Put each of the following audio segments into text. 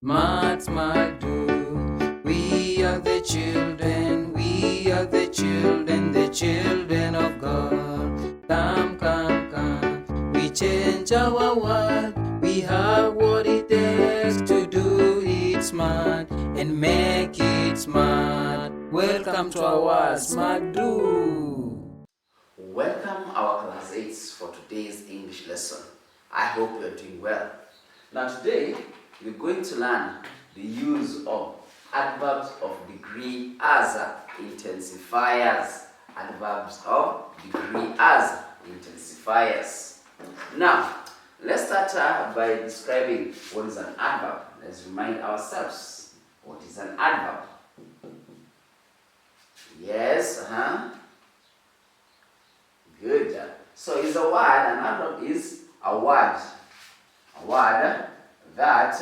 Smart, smart, do. We are the children, the children of God. Come, come, come. We change our world. We have what it takes to do it smart and make it smart. Welcome to our Smart Do. Welcome our class 8s for today's English lesson. I hope you are doing well. Now today we're going to learn the use of adverbs of degree as intensifiers. Adverbs of degree as intensifiers. Now let's start by describing what is an adverb. Let's remind ourselves what is an adverb. Yes, good. So is a word, an adverb is a word that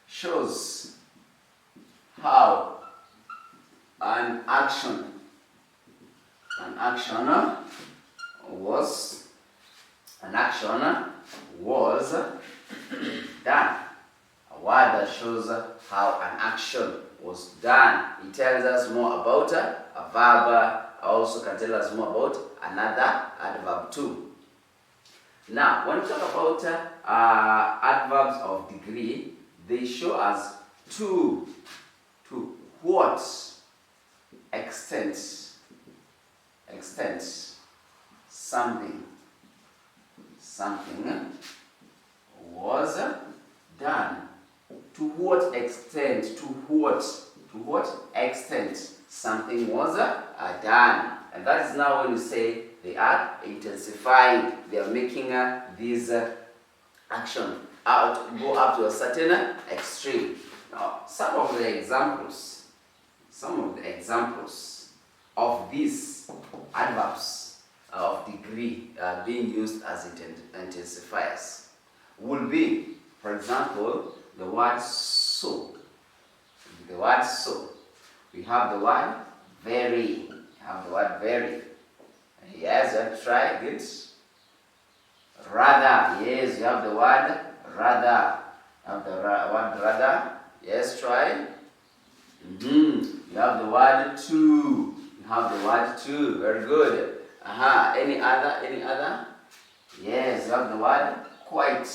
shows how an action was done. A word that shows how an action was done. It tells us more about a verb. Also can tell us more about another adverb too. Now, when we talk about adverbs of degree, they show us to what extent something was done. To what extent something was done. And that is now when you say they are intensifying. They are making this action go up to a certain extreme. Now, some of the examples of these adverbs of degree being used as intensifiers would be, for example, the word so. We have the word very. Yes, let's try. Good. Rather. Yes, you have the word rather. Word rather. Yes, try. You have the word to. Very good. Any other? Yes, you have the word quite.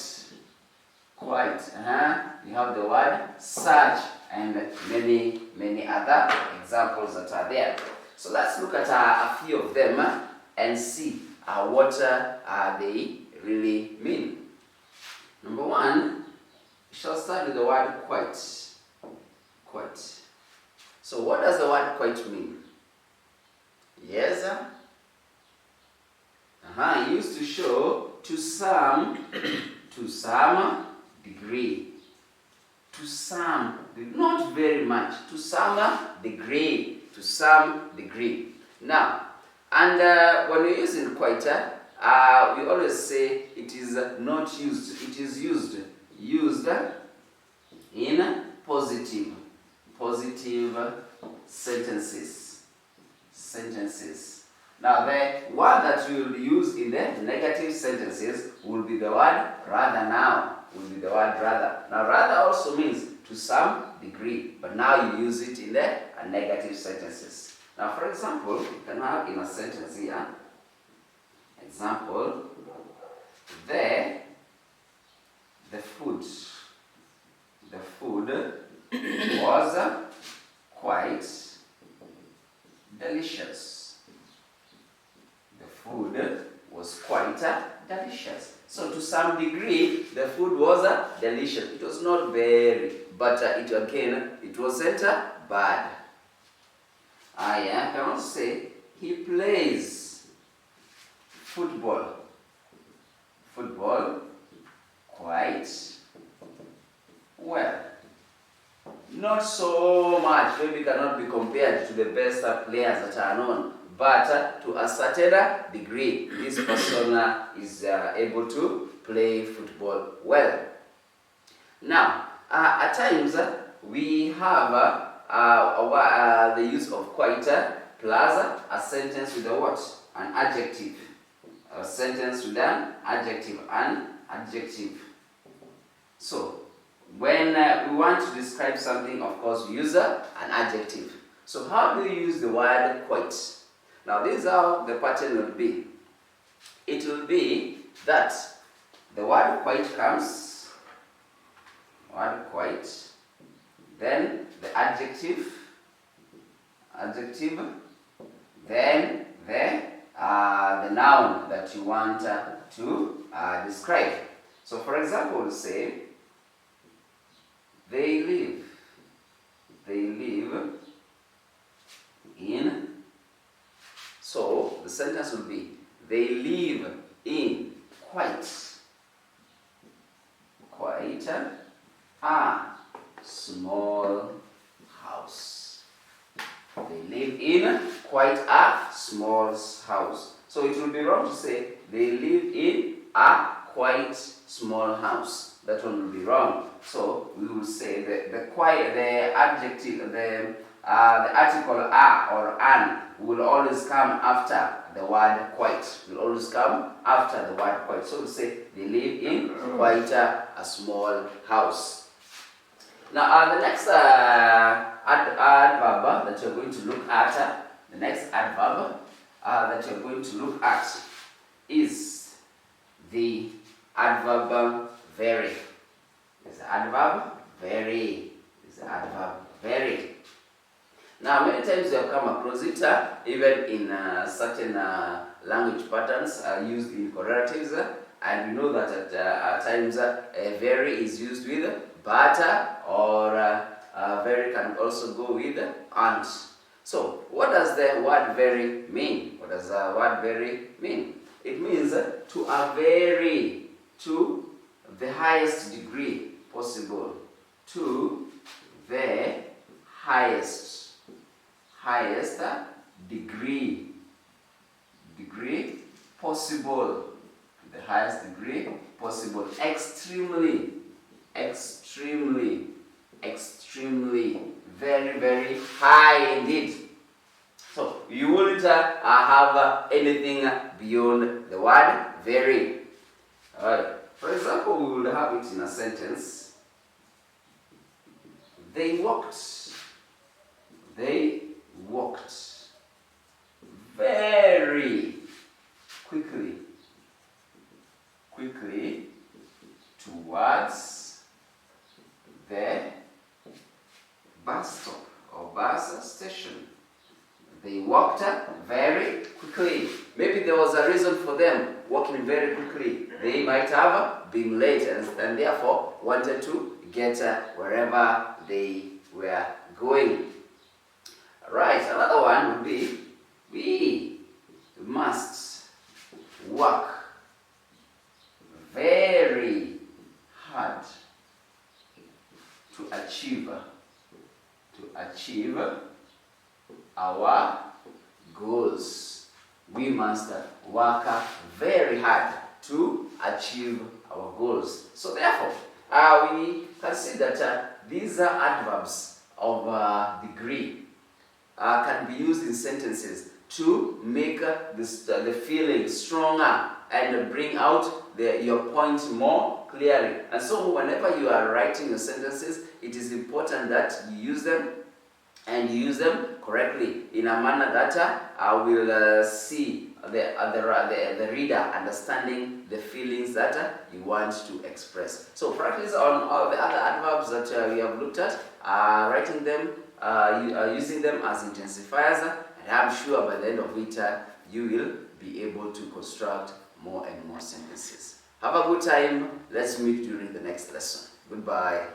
You have the word such, and many other examples that are there. So let's look at a few of them and see what they really mean. Number one, we shall start with the word quite. So what does the word quite mean? Yes, it used to show to some degree. To some, not very much. To some degree. Now, and when we're using quite, we always say it is not used. It is used in positive sentences. Now, the word that we will use in the negative sentences will be the word rather. Now, rather also means to some degree, but now you use it in the negative sentences. Now, for example, you can have in a sentence here, example, the food was quite delicious. The food was quite delicious. So to some degree, the food was delicious. It was not very, but it wasn't bad. I can also say he plays football quite well. Not so much, maybe cannot be compared to the best players that are known, but to a certain degree, this person is able to play football well. Now, at times we have the use of quite plus a sentence with a what? An adjective. A sentence with an adjective. So, when we want to describe something, of course, we use an adjective. So how do you use the word quite? Now this is how the pattern will be. It will be that the word quite comes, word quite, then the adjective, then the noun that you want to describe. So for example, we'll say, they live in, so the sentence will be, they live in quite a small house. They live in quite a small house. So it will be wrong to say they live in a quite small house. That one will be wrong. So we will say the adjective, the article a or an will always come after the word quite. Will always come after the word quite. So we say they live in quite a small house. Now the next adverb that you're going to look at, is the adverb very. It's the adverb very. Now many times you have come across it, even in certain language patterns used in correlatives, and we know that at times very is used with but, or very can also go with and. So what does the word very mean? It means to a very, to the highest degree possible, to the highest degree possible, the highest degree possible, extremely, very, very high indeed. So you wouldn't have anything beyond the word very. Alright. For example, we will have it in a sentence. They walked very quickly towards the bus stop or bus station. They walked very quickly. Maybe there was a reason for them walking very quickly. They might have been late and therefore wanted to get wherever they were going. Right, another one would be, we must work very hard to achieve our goals. We must work very hard to achieve our goals. So therefore, we can see that these are adverbs of degree can be used in sentences to make the feeling stronger and bring out your point more clearly. And so whenever you are writing your sentences, it is important that you use them, and you use them correctly in a manner that will see the reader understanding the feelings that you want to express. So practice on all the other adverbs that we have looked at, writing them, using them as intensifiers, and I'm sure by the end of it you will be able to construct more and more sentences. Have a good time. Let's meet during the next lesson. Goodbye.